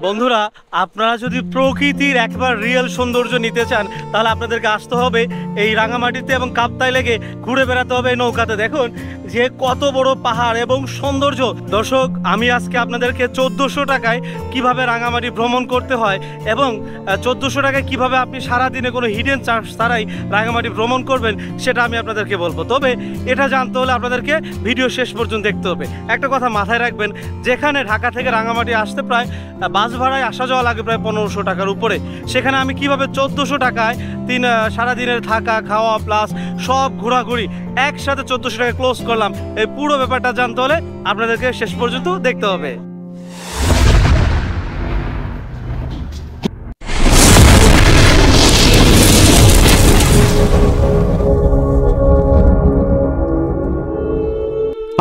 বন্ধুরা, আপনারা যদি প্রকৃতির একবার রিয়েল সৌন্দর্য নিতে চান তাহলে আপনাদেরকে আসতে হবে এই রাঙামাটিতে এবং কাপ্তাই লেকে ঘুরে বেড়াতে হবে এই নৌকাতে। দেখুন যে কত বড় পাহাড় এবং সৌন্দর্য। দর্শক, আমি আজকে আপনাদেরকে 1400 টাকায় কিভাবে রাঙামাটি ভ্রমণ করতে হয় এবং 1400 টাকায় কিভাবে আপনি সারাদিনে কোনো হিডেন চার্জ ছাড়াই রাঙামাটি ভ্রমণ করবেন সেটা আমি আপনাদেরকে বলবো। তবে এটা জানতে হলে আপনাদেরকে ভিডিও শেষ পর্যন্ত দেখতে হবে। একটা কথা মাথায় রাখবেন, যেখানে ঢাকা থেকে রাঙামাটি আসতে প্রায় বাস ভাড়ায় আসা যাওয়া লাগে প্রায় 1500 টাকার উপরে, সেখানে আমি কিভাবে 1400 টাকায় সারাদিনের থাকা খাওয়া প্লাস সব ঘোরাঘুরি একসাথে 1400 টাকা ক্লোজ করলাম, এই পুরো ব্যাপারটা জানতে হলে আপনাদেরকে শেষ পর্যন্ত দেখতে হবে।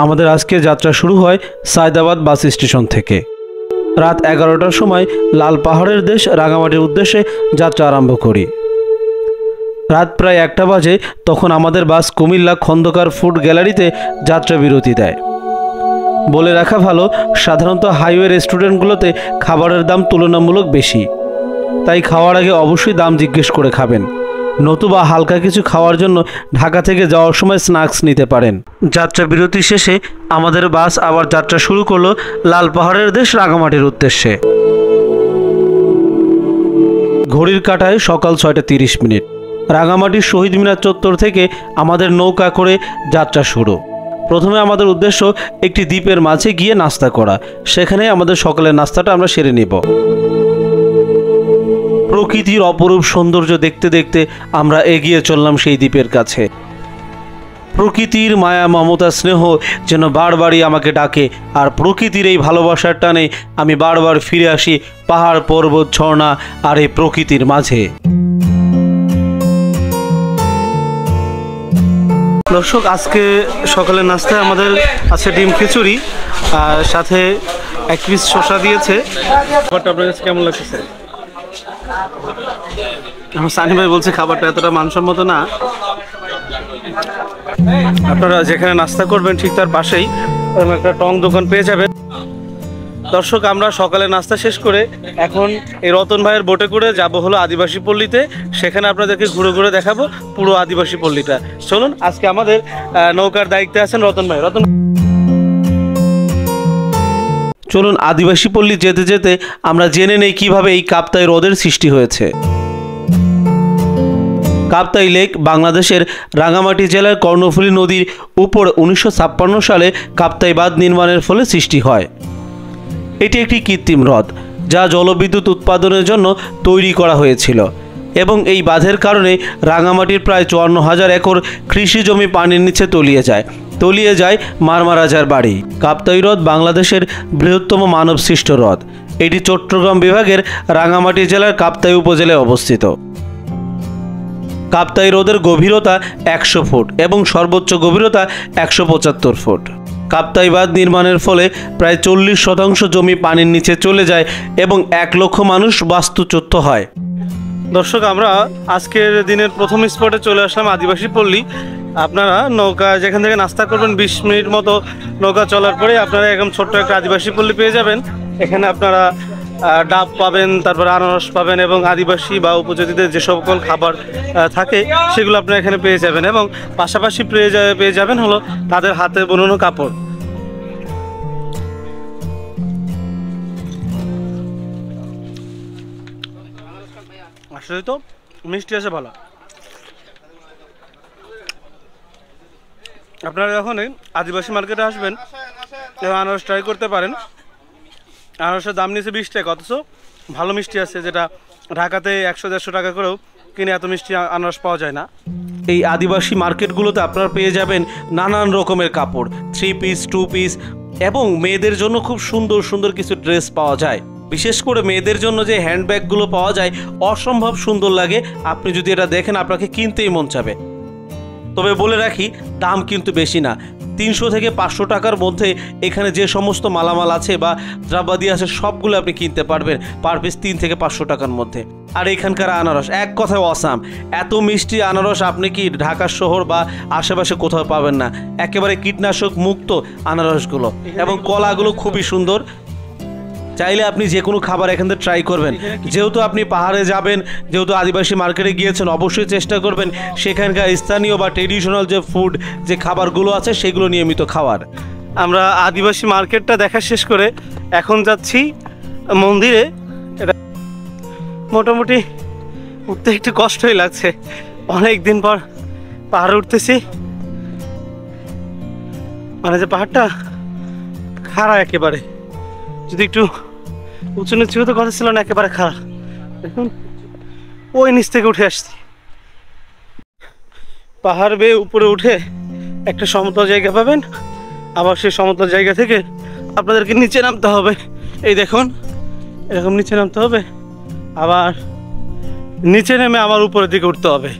আমাদের আজকে যাত্রা শুরু হয় সায়দাবাদ বাস স্টেশন থেকে। রাত 11টার সময় লাল পাহাড়ের দেশ রাঙামাটির উদ্দেশ্যে যাত্রা আরম্ভ করি। রাত প্রায় 1টা বাজে, তখন আমাদের বাস কুমিল্লা খন্দকার ফুড গ্যালারিতে যাত্রা বিরতি দেয়। বলে রাখা ভালো, সাধারণত হাইওয়ে রেস্টুরেন্টগুলোতে খাবারের দাম তুলনামূলক বেশি, তাই খাওয়ার আগে অবশ্যই দাম জিজ্ঞেস করে খাবেন, নতুবা হালকা কিছু খাওয়ার জন্য ঢাকা থেকে যাওয়ার সময় স্ন্যাক্স নিতে পারেন। যাত্রা বিরতি শেষে আমাদের বাস আবার যাত্রা শুরু করলো লাল পাহাড়ের দেশ রাঙামাটির উদ্দেশ্যে। ঘড়ির কাঁটায় সকাল 6:30। রাঙামাটির শহীদ মিনার চত্বর থেকে আমাদের নৌকা করে যাত্রা শুরু। প্রথমে আমাদের উদ্দেশ্য একটি দ্বীপের মাঝে গিয়ে নাস্তা করা, সেখানে আমাদের সকালের নাস্তাটা আমরা সেরে নেব। প্রকৃতির অপরূপ সৌন্দর্য দেখতে দেখতে আমরা এগিয়ে চললাম সেই দ্বীপের কাছে। প্রকৃতির মায়া মমতা স্নেহ যেন বারবারই আমাকে ডাকে, আর প্রকৃতির এই ভালোবাসার টানে আমি বারবার ফিরে আসি পাহাড় পর্বত ঝর্ণা আর এই প্রকৃতির মাঝে। দর্শক, আজকে সকালের নাস্তায় আমাদের আছে ডিম খিচুড়ি, আর সাথে 1 পিস শসা দিয়েছে। খাবারটা আপনার কাছে কেমন লাগছে? আমার সানি ভাই বলছে খাবারটা এতটা মানসম্মত না। আপনারা যেখানে নাস্তা করবেন ঠিক তার পাশেই একটা টং দোকান পেয়ে যাবেন। দর্শক, আমরা সকালে নাস্তা শেষ করে এখন এই রতন ভাইয়ের বোটে করে যাব হলো আদিবাসী পল্লীতে। সেখানে আপনাদেরকে ঘুরে ঘুরে দেখাবো পুরো আদিবাসী পল্লীটা। চলুন, আজকে আমাদের নৌকার দায়িত্বে আছেন রতন ভাই। চলুন আদিবাসী পল্লী যেতে যেতে আমরা জেনে নেই কিভাবে এই কাপ্তাই হ্রদের সৃষ্টি হয়েছে। কাপ্তাই লেক বাংলাদেশের রাঙামাটি জেলার কর্ণফুলী নদীর উপর 1956 সালে কাপ্তাই বাঁধ নির্মাণের ফলে সৃষ্টি হয়। এটি একটি কৃত্রিম হ্রদ যা জলবিদ্যুৎ উৎপাদনের জন্য তৈরি করা হয়েছিল এবং এই বাঁধের কারণে রাঙামাটির প্রায় 54,000 একর কৃষি জমি পানির নিচে তলিয়ে যায় মারমারাজার বাড়ি। কাপ্তাই হ্রদ বাংলাদেশের বৃহত্তম মানবসৃষ্ট হ্রদ। এটি চট্টগ্রাম বিভাগের রাঙামাটি জেলার কাপ্তাই উপজেলায় অবস্থিত। কাপ্তাই হ্রদের গভীরতা 100 ফুট এবং সর্বোচ্চ গভীরতা 175 ফুট। কাপ্তাই বাঁধ নির্মাণের ফলে প্রায় 40% জমি পানির নিচে চলে যায় এবং 1 লক্ষ মানুষ বাস্তুচ্যুত হয়। দর্শক, আমরা আজকের দিনের প্রথম স্পটে চলে আসলাম আদিবাসী পল্লী। আপনারা নৌকা যেখান থেকে নাস্তা করবেন 20 মিনিট মতো নৌকা চলার পরে আপনারা একদম ছোট্ট একটা আদিবাসী পল্লী পেয়ে যাবেন। এখানে আপনারা ডাব পাবেন, তারপর আনারস পাবেন এবং আদিবাসী বা উপজাতিদের যে সকল খাবার থাকে সেগুলো আপনারা এখানে পেয়ে যাবেন এবং পাশাপাশি পেয়ে যাবেন হলো তাদের হাতে বোনানো কাপড়। আসলে তো মিষ্টি আছে ভালো। আপনারা যখন আদিবাসী মার্কেটে আসবেন এবং আনারস ট্রাই করতে পারেন। আনারসের দাম নিয়েছে 20 টাকা, অথচ ভালো মিষ্টি আছে, যেটা ঢাকাতে 100-150 টাকা করেও কিনে এত মিষ্টি আনারস পাওয়া যায় না। এই আদিবাসী মার্কেটগুলোতে আপনারা পেয়ে যাবেন নানান রকমের কাপড়, 3 পিস 2 পিস এবং মেয়েদের জন্য খুব সুন্দর সুন্দর কিছু ড্রেস পাওয়া যায়। বিশেষ করে মেয়েদের জন্য যে হ্যান্ডব্যাগগুলো পাওয়া যায় অসম্ভব সুন্দর লাগে। আপনি যদি এটা দেখেন আপনাকে কিনতেই মন চাবে। তবে বলে রাখি, দাম কিন্তু বেশি না। 300 থেকে 500 টাকার মধ্যে এখানে যে সমস্ত মালামাল আছে বা দ্রব্যাদি আছে সবগুলো আপনি কিনতে পারবেন পার পিস 3 থেকে 500 টাকার মধ্যে। আর এখানকার আনারস এক কথায় অসাম। এত মিষ্টি আনারস আপনি কি ঢাকা শহর বা আশেপাশে কোথাও পাবেন না। একেবারে কীটনাশক মুক্ত আনারসগুলো এবং কলাগুলো খুবই সুন্দর। চাইলে আপনি যে কোনো খাবার এখান থেকে ট্রাই করবেন। যেহেতু আপনি পাহাড়ে যাবেন, যেহেতু আদিবাসী মার্কেটে গিয়েছেন, অবশ্যই চেষ্টা করবেন সেখানকার স্থানীয় বা ট্রেডিশনাল যে ফুড, যে খাবারগুলো আছে সেগুলো নিয়মিত খাওয়ার। আমরা আদিবাসী মার্কেটটা দেখা শেষ করে এখন যাচ্ছি মন্দিরে। এটা মোটামুটি উঠতে একটু কষ্টই লাগছে, অনেক দিন পর পাহাড়ে উঠতেছি। মানে যে পাহাড়টা খাড়া একেবারে, যদি একটু উঁচু নিচু তো কথা ছিল না, একেবারে খাড়া। দেখুন ওই নিচ থেকে উঠে আসছি, পাহাড় বেয়ে উপরে উঠে একটা সমতল জায়গা পাবেন, আবার সেই সমতল জায়গা থেকে আপনাদেরকে নিচে নামতে হবে। এই দেখুন এরকম নিচে নামতে হবে, আবার নিচে নেমে আবার উপরের দিকে উঠতে হবে।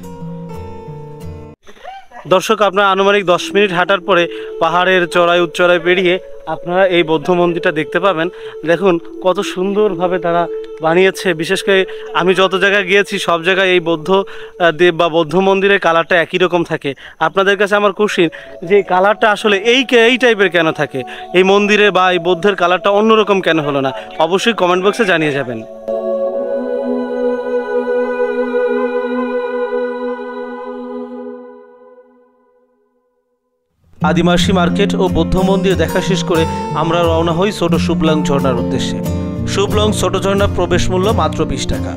দর্শক, আপনারা আনুমানিক 10 মিনিট হাঁটার পরে পাহাড়ের চড়াই উচ্চড়াই পেরিয়ে আপনারা এই বৌদ্ধ মন্দিরটা দেখতে পাবেন। দেখুন কত সুন্দরভাবে তারা বানিয়েছে। বিশেষ করে আমি যত জায়গায় গিয়েছি সব জায়গায় এই বৌদ্ধ দেব বা বৌদ্ধ মন্দিরের কালারটা একই রকম থাকে। আপনাদের কাছে আমার কোশ্চিন যে কালারটা আসলে এই টাইপের কেন থাকে, এই মন্দিরে বা এই বৌদ্ধের কালারটা অন্যরকম কেন হলো না, অবশ্যই কমেন্ট বক্সে জানিয়ে যাবেন। আদিবাসী মার্কেট ও বৌদ্ধ মন্দির দেখা শেষ করে আমরা রওনা হই ছোট শুভলং ঝর্ণার উদ্দেশ্যে। শুভলং ছোট ঝর্ণার প্রবেশ মূল্য মাত্র 20 টাকা।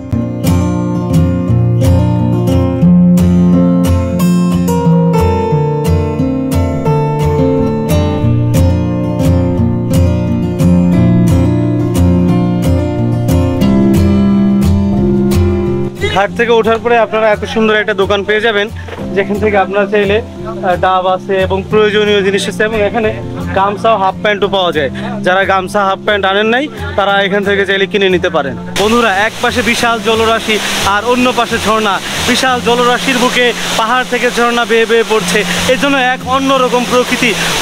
ঘাট থেকে ওঠার পরে আপনারা এত সুন্দর একটা দোকান পেয়ে যাবেন, যেখান থেকে আপনারা চাইলে ডাব আছে এবং প্রয়োজনীয় জিনিস আছে, এবং এখানে গামছা হাফ প্যান্টও পাওয়া যায়। যারা গামছা হাফ প্যান্ট আনেন নাই তারা এখান থেকে চাইলে কিনে নিতে পারেন। বন্ধুরা, এক পাশে বিশাল জলরাশি আর অন্য পাশে ঝর্ণা। বিশাল জলরাশির বুকে পাহাড় থেকে ঝর্ণা বেয়ে বেয়ে পড়ছে, এই জন্য এক অন্যরকম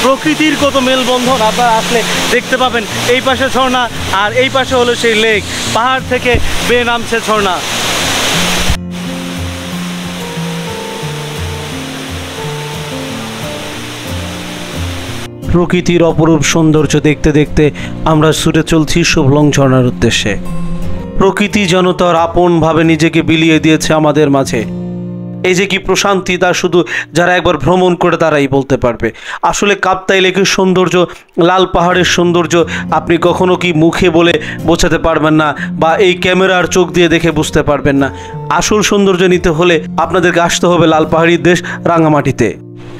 প্রকৃতির কত মেলবন্ধন আপনারা আসলে দেখতে পাবেন। এই পাশে ঝর্ণা আর এই পাশে হলো সেই লেক, পাহাড় থেকে বেয়ে নামছে ঝর্ণা। প্রকৃতির অপরূপ সৌন্দর্য দেখতে দেখতে আমরা ছুটে চলছি শুভলং ঝর্ণার উদ্দেশ্যে। প্রকৃতি যেন তার আপনভাবে নিজেকে বিলিয়ে দিয়েছে আমাদের মাঝে। এই যে কি প্রশান্তি, তা শুধু যারা একবার ভ্রমণ করে তারাই বলতে পারবে। আসলে কাপ্তাই লেকের সৌন্দর্য, লাল পাহাড়ের সৌন্দর্য আপনি কখনো কি মুখে বলে বোঝাতে পারবেন না, বা এই ক্যামেরার চোখ দিয়ে দেখে বুঝতে পারবেন না। আসল সৌন্দর্য নিতে হলে আপনাদেরকে আসতে হবে লাল পাহাড়ির দেশ রাঙামাটিতে।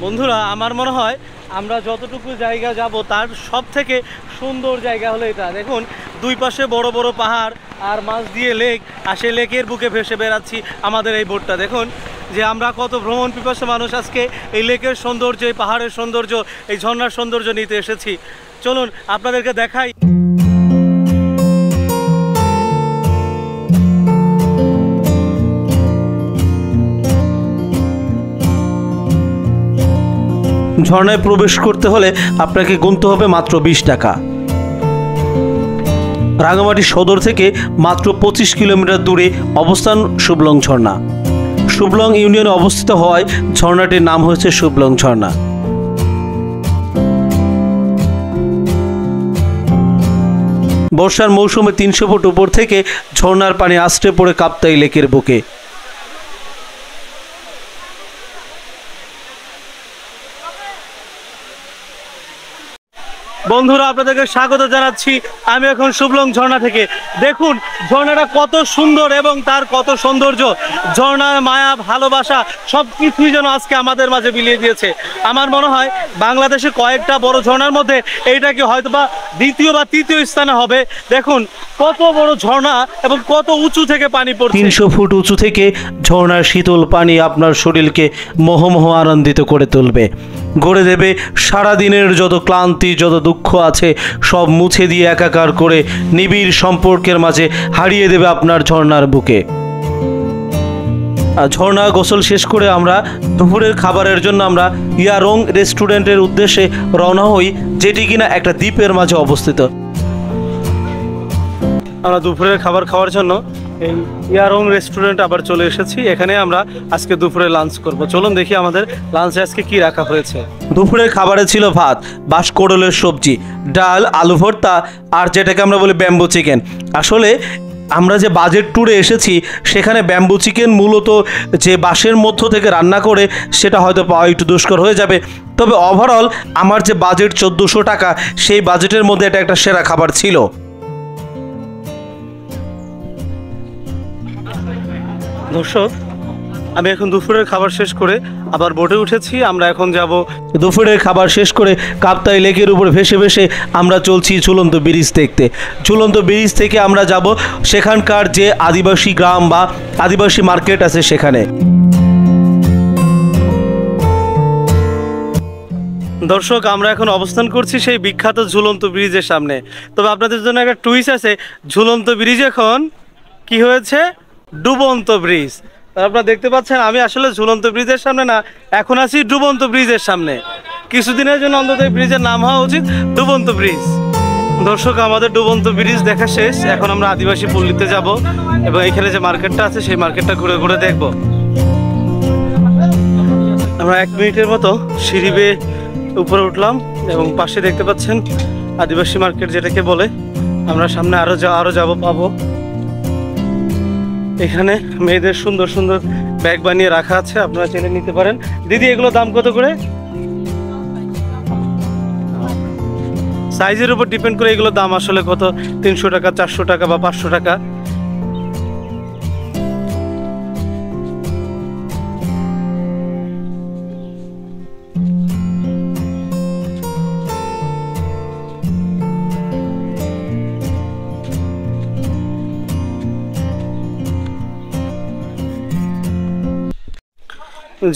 বন্ধুরা, আমার মনে হয় আমরা যতটুকু জায়গা যাব তার সব থেকে সুন্দর জায়গা হলো এটা। দেখুন দুই পাশে বড় বড় পাহাড় আর মাছ দিয়ে লেক, আর সেই লেকের বুকে ভেসে বেড়াচ্ছি আমাদের এই বোটটা। দেখুন যে আমরা কত ভ্রমণ পিপাসু মানুষ আজকে এই লেকের সৌন্দর্য, এই পাহাড়ের সৌন্দর্য, এই ঝর্ণার সৌন্দর্য নিতে এসেছি। চলুন আপনাদেরকে দেখাই। ঝর্ণায় প্রবেশ করতে হলে আপনাকে গুনতে হবে মাত্র 20 টাকা। রাঙামাটি সদর থেকে মাত্র 25 কিলোমিটার দূরে অবস্থান শুভলং ঝর্ণা। শুভলং ইউনিয়নে অবস্থিত হওয়ায় ঝর্ণাটির নাম হয়েছে শুভলং ঝর্ণা। বর্ষার মৌসুমে 300 ফুট উপর থেকে ঝর্ণার পানি আছড়ে পড়ে কাপ্তাই লেকের বুকে। বন্ধুরা, আপনাদেরকে স্বাগত জানাচ্ছি আমি এখন শুভলং ঝর্ণা থেকে। দেখুন ঝর্ণাটা কত সুন্দর এবং তার কত সৌন্দর্য, ঝর্ণার মায়া ভালোবাসা সব কিছুই যেন আজকে আমাদের মাঝে বিলিয়ে দিয়েছে। আমার মনে হয় বাংলাদেশে কয়েকটা বড় ঝর্ণার মধ্যে এইটা কি হয়তো বা দ্বিতীয় বা তৃতীয় স্থানে হবে। দেখুন কত বড় ঝর্ণা এবং কত উঁচু থেকে পানি পড়ছে। 300 ফুট উঁচু থেকে ঝর্ণার শীতল পানি আপনার শরীরকে মোহমোহ আনন্দিত করে তুলবে, গড়ে দেবে সারাদিনের যত ক্লান্তি, যত দুঃখ আছে সব মুছে দিয়ে একাকার করে নিবিড় সম্পর্কের মাঝে হারিয়ে দেবে আপনার ঝর্ণার বুকে। ঝর্ণা গোসল শেষ করে আমরা দুপুরের খাবারের জন্য আমরা ইয়ারং রেস্টুরেন্টের উদ্দেশ্যে রওনা হই, যেটি কিনা একটা দ্বীপের মাঝে অবস্থিত। আমরা দুপুরের খাবার খাওয়ার জন্য এই ইয়ারং রেস্টুরেন্ট আবার চলে এসেছি। এখানে আমরা আজকে দুপুরে লাঞ্চ করব। চলুন দেখি আমাদের লাঞ্চে আজকে কি রাখা হয়েছে। দুপুরের খাবারে ছিল ভাত, বাঁশকোড়লের সবজি, ডাল, আলু ভর্তা আর যেটাকে আমরা বলি ব্যাম্বু চিকেন। আসলে আমরা যে বাজেট ট্যুরে এসেছি সেখানে ব্যাম্বু চিকেন মূলত যে বাঁশের মধ্য থেকে রান্না করে সেটা হয়তো পাওয়া একটু দুষ্কর হয়ে যাবে। তবে ওভারঅল আমার যে বাজেট 1400 টাকা, সেই বাজেটের মধ্যে এটা একটা সেরা খাবার ছিল। দর্শক, আমি এখন দুপুরের খাবার শেষ করে আবার বোটে উঠেছি। আমরা এখন যাব দুপুরের খাবার শেষ করে কাপ্তাই লেকের উপর ভেসে ভেসে আমরা চলছি ঝুলন্ত ব্রিজ দেখতে। ঝুলন্ত ব্রিজ থেকে আমরা যাব সেখানকার যে আদিবাসী গ্রাম বা আদিবাসী মার্কেট আছে সেখানে। দর্শক, আমরা এখন অবস্থান করছি সেই বিখ্যাত ঝুলন্ত ব্রিজের সামনে। তবে আপনাদের জন্য একটা টুইস্ট আছে, ঝুলন্ত ব্রিজ এখন কি হয়েছে? ডুবন্ত ব্রিজ। আপনারা দেখতে পাচ্ছেন আমি আসলে ঝুলন্ত ব্রিজের সামনে না, এখন আছি ডুবন্ত ব্রিজের সামনে। কিছুদিনের জন্য অন্তত এই ব্রিজের নাম হওয়া উচিত ডুবন্ত ব্রিজ। দর্শক, আমাদের ডুবন্ত ব্রিজ দেখা শেষ। এখন আমরা আদিবাসী পল্লীতে যাব এবং এখানে যে মার্কেটটা আছে সেই মার্কেটটা ঘুরে ঘুরে দেখব। আমরা 1 মিনিটের মতো সিঁড়ি বেয়ে উপরে উঠলাম এবং পাশে দেখতে পাচ্ছেন আদিবাসী মার্কেট যেটাকে বলে। আমরা সামনে আরো পাবো। এখানে মেয়েদের সুন্দর সুন্দর ব্যাগ বানিয়ে রাখা আছে, আপনারা চাইলে নিতে পারেন। দিদি, এগুলো দাম কত করে? সাইজের উপর ডিপেন্ড করে এগুলো দাম আসলে কত, 300 টাকা, 400 টাকা বা 500 টাকা।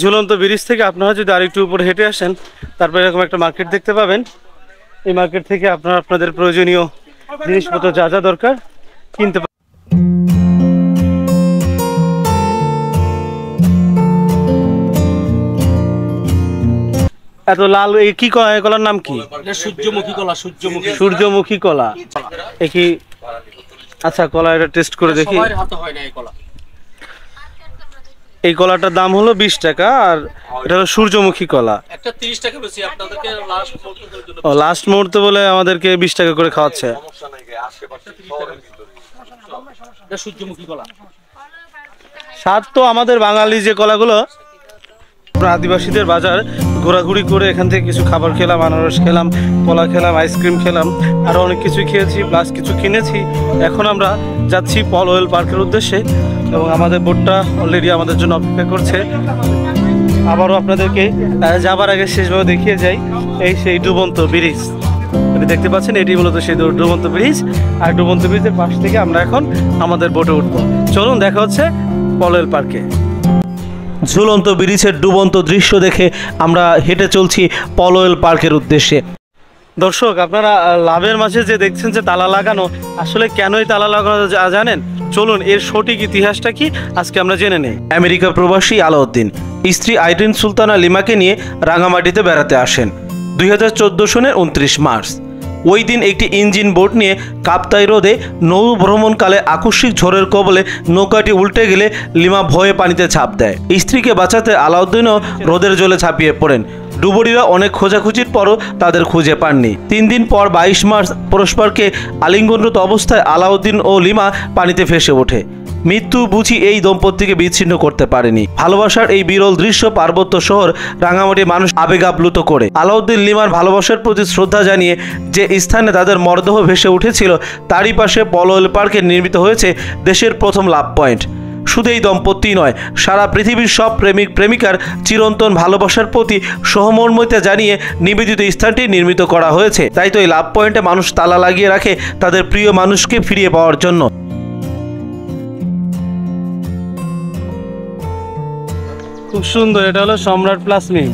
ঝুলন্ত ব্রিজ থেকে আপনারা যদি আরেকটু উপরে হেঁটে আসেন, তারপরে এরকম একটা মার্কেট দেখতে পাবেন। এই মার্কেট থেকে আপনারা আপনাদের প্রয়োজনীয় জিনিসপত্র যা যা দরকার কিনতে পারেন। এত লাল এই কি কলার নাম কি? সূর্যমুখী কলা। সূর্যমুখী কলা। এ কি? আচ্ছা, কলা এটা টেস্ট করে দেখি। এই কলাটার দাম হলো 20 টাকা, আর এটা হলো সূর্যমুখী কলা। একটা 30 টাকা বেশি আপনাদেরকে লাস্ট মুহূর্তে বলে আমাদেরকে 20 টাকা করে খাওয়াচ্ছে। সূর্যমুখী কলা স্বাদ তো আমাদের বাঙালি যে কলাগুলো। আদিবাসীদের বাজার ঘোরাঘুরি করে এখান থেকে কিছু খাবার খেলাম, আনারস খেলাম, কলা খেলাম, আইসক্রিম খেলাম, আরও অনেক কিছু খেয়েছি, প্লাস কিছু কিনেছি। এখন আমরা যাচ্ছি পল ওয়েল পার্কের উদ্দেশ্যে এবং আমাদের বোটটা অলরেডি আমাদের জন্য অপেক্ষা করছে। আবারও আপনাদেরকে যাবার আগে শেষভাবে দেখিয়ে যাই এই সেই ডুবন্ত ব্রিজ। আপনি দেখতে পাচ্ছেন এটি মূলত সেই ডুবন্ত ব্রিজ, আর ডুবন্ত ব্রিজের পাশ থেকে আমরা এখন আমাদের বোটে উঠবো। চলুন, দেখা হচ্ছে পল ওয়েল পার্কে। ঝুলন্ত ব্রিজের ডুবন্ত দৃশ্য দেখে আমরা হেঁটে চলছি পল ওয়েল পার্কের উদ্দেশ্যে। দর্শক, আপনারা লাভের মাঝে যে দেখছেন যে তালা লাগানো, আসলে কেনই তালা লাগানো জানেন? চলুন এর সঠিক ইতিহাসটা কি আজকে আমরা জেনে নেই। আমেরিকা প্রবাসী আলাউদ্দিন স্ত্রী আইরিন সুলতানা লিমাকে নিয়ে রাঙামাটিতে বেড়াতে আসেন 2014 সনের 29 মার্চ। ওই দিন একটি ইঞ্জিন বোট নিয়ে কাপ্তাই হ্রদে নৌ ভ্রমণকালে আকস্মিক ঝড়ের কবলে নৌকাটি উল্টে গেলে লিমা ভয়ে পানিতে ঝাঁপ দেয়। স্ত্রীকে বাঁচাতে আলাউদ্দিনও হ্রদের জলে ঝাঁপিয়ে পড়েন। ডুবুরিরা অনেক খোঁজাখুঁজির পরও তাদের খুঁজে পাননি। 3 দিন পর 22 মার্চ পরস্পরকে আলিঙ্গনরত অবস্থায় আলাউদ্দিন ও লিমা পানিতে ভেসে ওঠে। মৃত্যু বুঝি এই দম্পতিকে বিচ্ছিন্ন করতে পারেনি। ভালোবাসার এই বিরল দৃশ্য পার্বত্য শহর রাঙামাটি মানুষ আবেগাপ্লুত করে। আলাউদ্দিন লিমার ভালোবাসার প্রতি শ্রদ্ধা জানিয়ে যে স্থানে তাদের মরদেহ ভেসে উঠেছিল তারই পাশে পল ওয়েল পার্কে নির্মিত হয়েছে দেশের প্রথম লাভ পয়েন্ট। শুধু এই দম্পতি নয়, সারা পৃথিবীর সব প্রেমিক প্রেমিকার চিরন্তন ভালোবাসার প্রতি সহমর্মিতা জানিয়ে নিবেদিত স্থানটি নির্মিত করা হয়েছে। তাই তো এই লাভ পয়েন্টে মানুষ তালা লাগিয়ে রাখে তাদের প্রিয় মানুষকে ফিরিয়ে পাওয়ার জন্য। খুব সুন্দর, এটা হলো সম্রাট প্লাস মিম।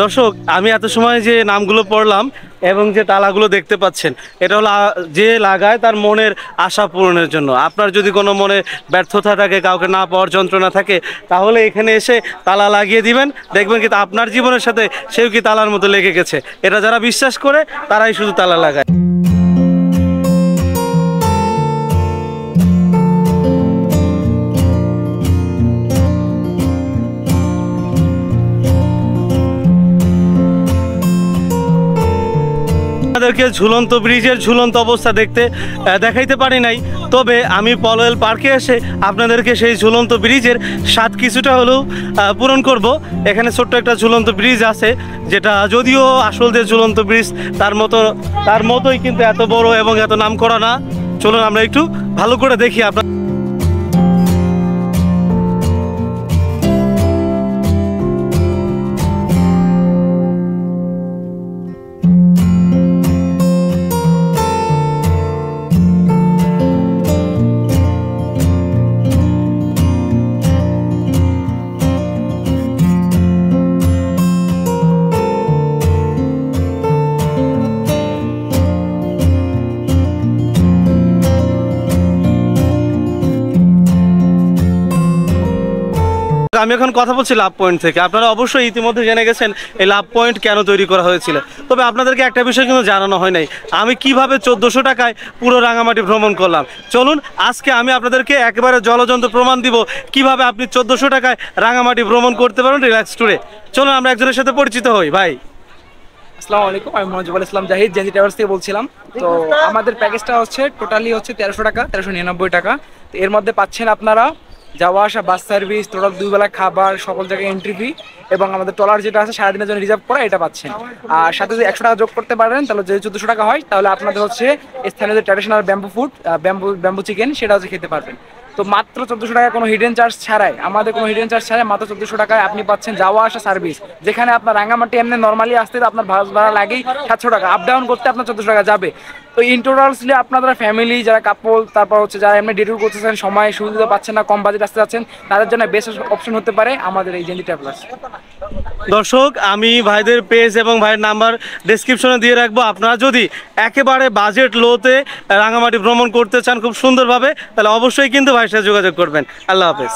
দর্শক, আমি এত সময় যে নামগুলো পড়লাম এবং যে তালাগুলো দেখতে পাচ্ছেন, এটা হলো যে লাগায় তার মনের আশা পূরণের জন্য। আপনার যদি কোনো মনে ব্যর্থতা থাকে, কাউকে না পাওয়ার যন্ত্রণা থাকে, তাহলে এখানে এসে তালা লাগিয়ে দিবেন, দেখবেন কি আপনার জীবনের সাথে সেও কি তালার মতো লেগে গেছে। এটা যারা বিশ্বাস করে তারাই শুধু তালা লাগায়। আপনাদেরকে ঝুলন্ত ব্রিজের ঝুলন্ত অবস্থা দেখাইতে পারি নাই, তবে আমি পলওয়েল পার্কে এসে আপনাদেরকে সেই ঝুলন্ত ব্রিজের স্বাদ কিছুটা হলেও পূরণ করব। এখানে ছোট্ট একটা ঝুলন্ত ব্রিজ আছে, যেটা যদিও আসল যে ঝুলন্ত ব্রিজ তার মতোই কিন্তু এত বড় এবং এত নামকরা না। চলুন আমরা একটু ভালো করে দেখি আপনার। আমি এখন কথা বলছি লাভ পয়েন্ট থেকে। আপনারা অবশ্যই ইতিমধ্যে জেনে গেছেন এই লাভ পয়েন্ট কেন তৈরি করা হয়েছিল, তবে আপনাদেরকে একটা বিষয় কিন্তু জানানো হয় নাই, আমি কিভাবে 1400 টাকায় পুরো রাঙামাটি ভ্রমণ করলাম। চলুন আজকে আমি আপনাদেরকে একেবারে জলজন্ত প্রমাণ দিব কিভাবে আপনি 1400 টাকায় রাঙামাটি ভ্রমণ করতে পারেন রিল্যাক্স ট্যুরে। চলুন আমরা একজনের সাথে পরিচিত হই। ভাই আসসালামু আলাইকুম, আমি মজিবুল ইসলাম জাহিদ, জেনজি ট্রাভেলস থেকে বলছিলাম। তো আমাদের প্যাকেজটা হচ্ছে টোটালি হচ্ছে 1300 টাকা, 1399 টাকা। তো এর মধ্যে পাচ্ছেন আপনারা যাওয়া আসা, বাস সার্ভিস, টোটাল 2 বেলা খাবার, সকল জায়গায় এন্ট্রি ফি এবং আমাদের ট্রলার যেটা আছে সারাদিনের জন্য রিজার্ভ করা, এটা পাচ্ছেন। আর সাথে যদি 100 টাকা যোগ করতে পারেন তাহলে যদি 1400 টাকা হয়, তাহলে আপনাদের হচ্ছে স্থানীয় যে traditional bamboo food, bamboo chicken, সেটা হচ্ছে খেতে পারবেন। তো মাত্র 1400 টাকায় কোনো হিডেন চার্জ ছাড়াই, আমাদের কোনো হিডেন চার্জ ছাড়াই মাত্র 1400 টাকায় আপনি পাচ্ছেন যাওয়া আসা সার্ভিস, যেখানে আপনার রাঙামাটি এমনি নর্মালি আসতে আপনার বাস ভাড়া লাগেই 700 টাকা, আপ ডাউন করতে আপনার 1400 টাকা যাবে। তো ইন টোটালসলি আপনারা ফ্যামিলি যারা কাপল, তারপর হচ্ছে যারা এমনি ডেটুর করতেছেন, সময় সুবিধা পাচ্ছেন না, কম বাজেট আসতে যাচ্ছেন, তাদের জন্য বেস্ট অপশন হতে পারে আমাদের এই জেনজি ট্রাভেলার্স। দর্শক, আমি ভাইদের পেজ এবং ভাইয়ের নাম্বার ডেসক্রিপশনে দিয়ে রাখবো। আপনারা যদি একেবারে বাজেট লোতে রাঙামাটি ভ্রমণ করতে চান খুব সুন্দরভাবে, তাহলে অবশ্যই কিন্তু ভাইয়ের সাথে যোগাযোগ করবেন। আল্লাহ হাফেজ।